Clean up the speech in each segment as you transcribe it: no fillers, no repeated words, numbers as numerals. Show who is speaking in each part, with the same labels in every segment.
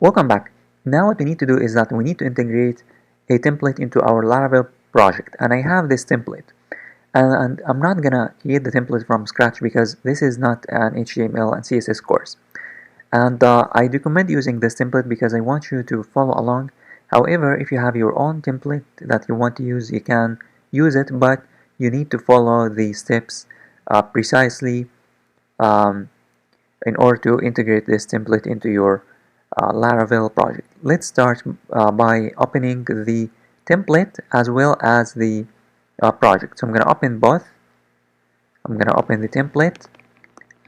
Speaker 1: Welcome back. Now what we need to do is that we need to integrate a template into our Laravel project, and I have this template, and I'm not gonna create the template from scratch because this is not an HTML and CSS course, and I recommend using this template because I want you to follow along. However, if you have your own template that you want to use, you can use it, but you need to follow the steps precisely um, in order to integrate this template into your Laravel project. Let's start by opening the template as well as the project. So I'm going to open both. I'm going to open the template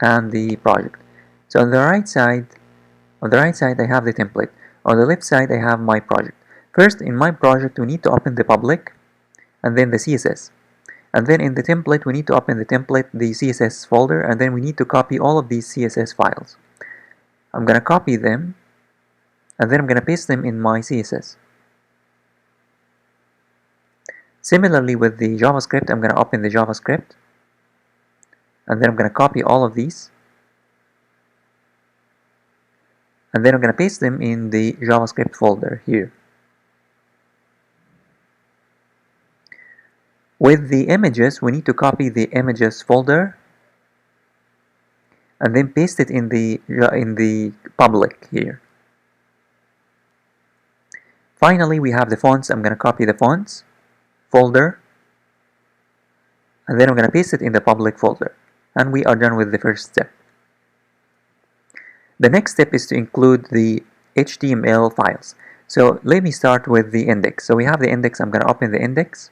Speaker 1: and the project. So on the right side, I have the template. On the left side, I have my project. First, in my project, we need to open the public and then the CSS. And then in the template, we need to open the template, the CSS folder, and then we need to copy all of these CSS files. I'm going to copy them, and then I'm going to paste them in my CSS. Similarly with the JavaScript, I'm going to open the JavaScript, and then I'm going to copy all of these, and then I'm going to paste them in the JavaScript folder here. With the images, we need to copy the images folder and then paste it in the public here. Finally, we have the fonts. I'm going to copy the fonts folder, and then I'm going to paste it in the public folder, and we are done with the first step. The next step is to include the HTML files. So let me start with the index. So we have the index. I'm going to open the index,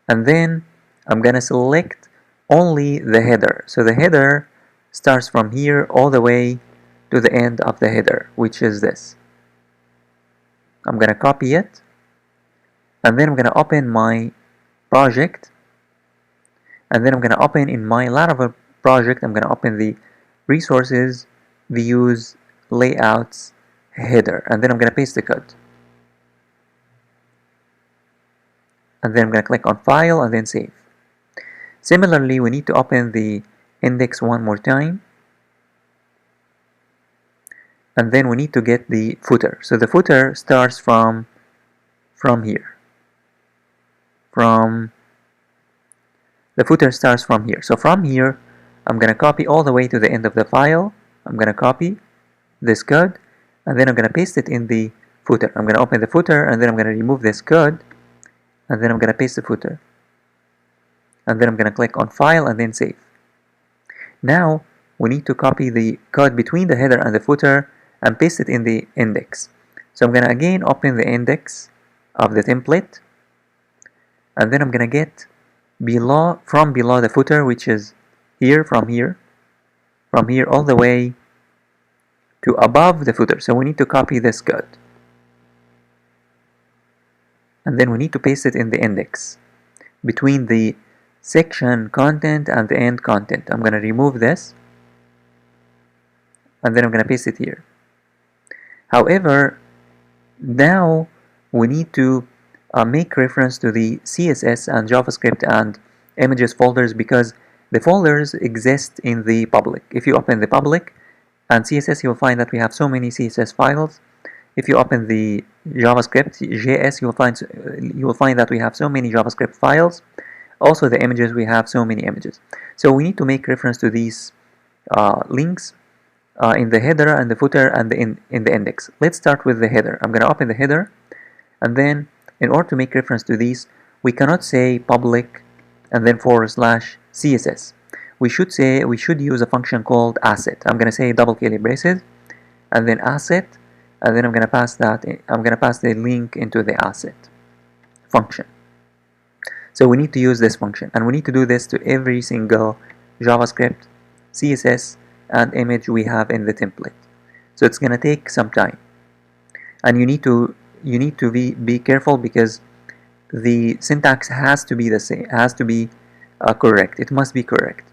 Speaker 1: and then I'm going to select only the header. So the header starts from here all the way to the end of the header, which is this. I'm going to copy it, and then I'm going to open my project, and then I'm going to open in my Laravel project, I'm going to open the resources, views, layouts, header, and then I'm going to paste the code. And then I'm going to click on file and then save. Similarly, we need to open the index one more time, and then we need to get the footer. So the footer starts from here. The footer starts from here. So from here, I'm going to copy all the way to the end of the file. I'm going to copy this code, and then I'm going to paste it in the footer. I'm going to open the footer, and then I'm going to remove this code, and then I'm going to paste the footer. And then I'm going to click on file and then save. Now, we need to copy the code between the header and the footer and paste it in the index. So I'm going to again open the index of the template, and then I'm going to get from below the footer, which is here, from here all the way to above the footer. So we need to copy this code, and then we need to paste it in the index between the section content and the end content. I'm going to remove this, and then I'm going to paste it here. However, now we need to make reference to the CSS and JavaScript and images folders because the folders exist in the public. If you open the public and CSS, you'll find that we have so many CSS files. If you open the JavaScript, JS, you'll find that we have so many JavaScript files. Also the images, we have so many images. So we need to make reference to these links in the header and the footer and in the index. Let's start with the header. I'm going to open the header, and then in order to make reference to these, we cannot say public and then / CSS. We should use a function called asset. I'm going to say double curly braces and then asset, and then I'm going to pass the link into the asset function. So we need to use this function, and we need to do this to every single JavaScript, CSS, and image we have in the template. So it's going to take some time, and you need to be careful because the syntax has to be the same, correct. It must be correct.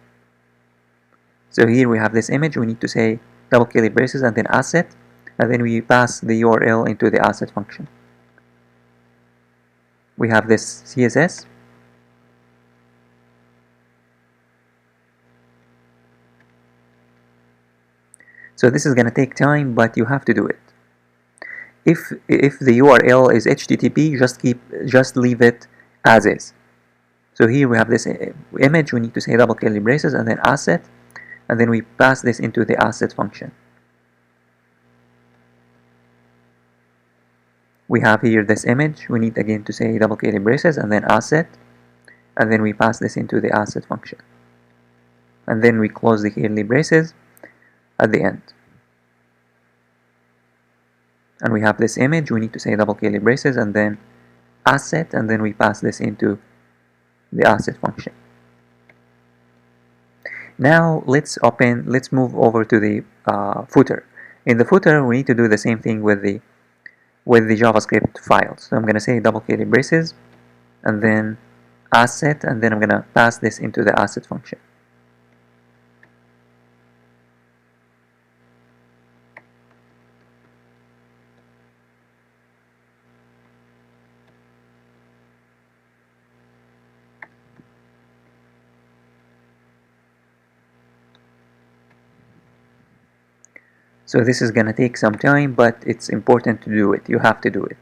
Speaker 1: So here we have this image. We need to say double curly braces and then asset, and then we pass the URL into the asset function. We have this CSS. So this is going to take time, but you have to do it. If the URL is HTTP, just leave it as is. So here we have this image. We need to say double curly braces and then asset, and then we pass this into the asset function. We have here this image. We need again to say double curly braces and then asset, and then we pass this into the asset function. And then we close the curly braces at the end. And we have this image. We need to say double curly braces and then asset, and then we pass this into the asset function. Now let's move over to the footer. In the footer, we need to do the same thing with the JavaScript files. So I'm going to say double curly braces and then asset, and then I'm going to pass this into the asset function. So this is going to take some time, but it's important to do it. You have to do it.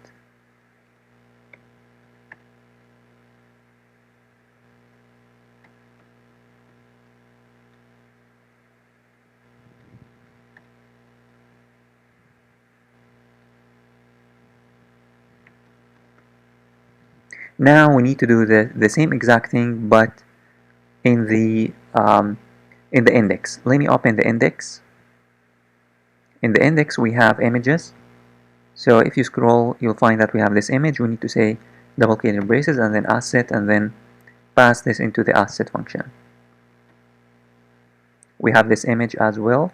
Speaker 1: Now we need to do the same exact thing, but in the index. Let me open the index. In the index we have images. So if you scroll, you'll find that we have this image. We need to say double curly braces and then asset, and then pass this into the asset function. We have this image as well,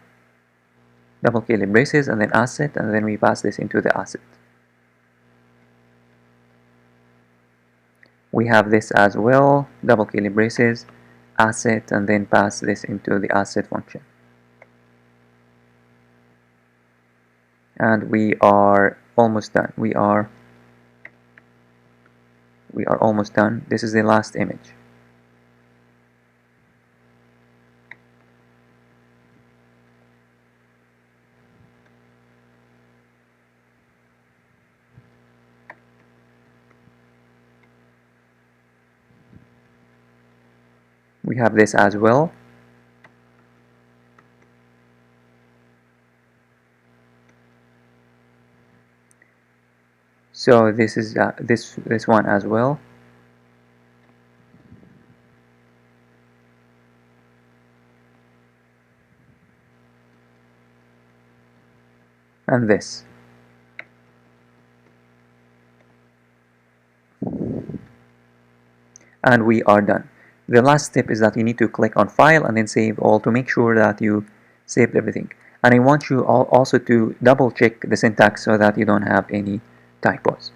Speaker 1: double curly braces and then asset, and then we pass this into the asset. We have this as well, double curly braces, asset, and then pass this into the asset function. And we are almost done. We are almost done. This is the last image. We have this as well. So this is this one as well. And this. And we are done. The last step is that you need to click on File and then Save All to make sure that you saved everything. And I want you also to double check the syntax so that you don't have any typos.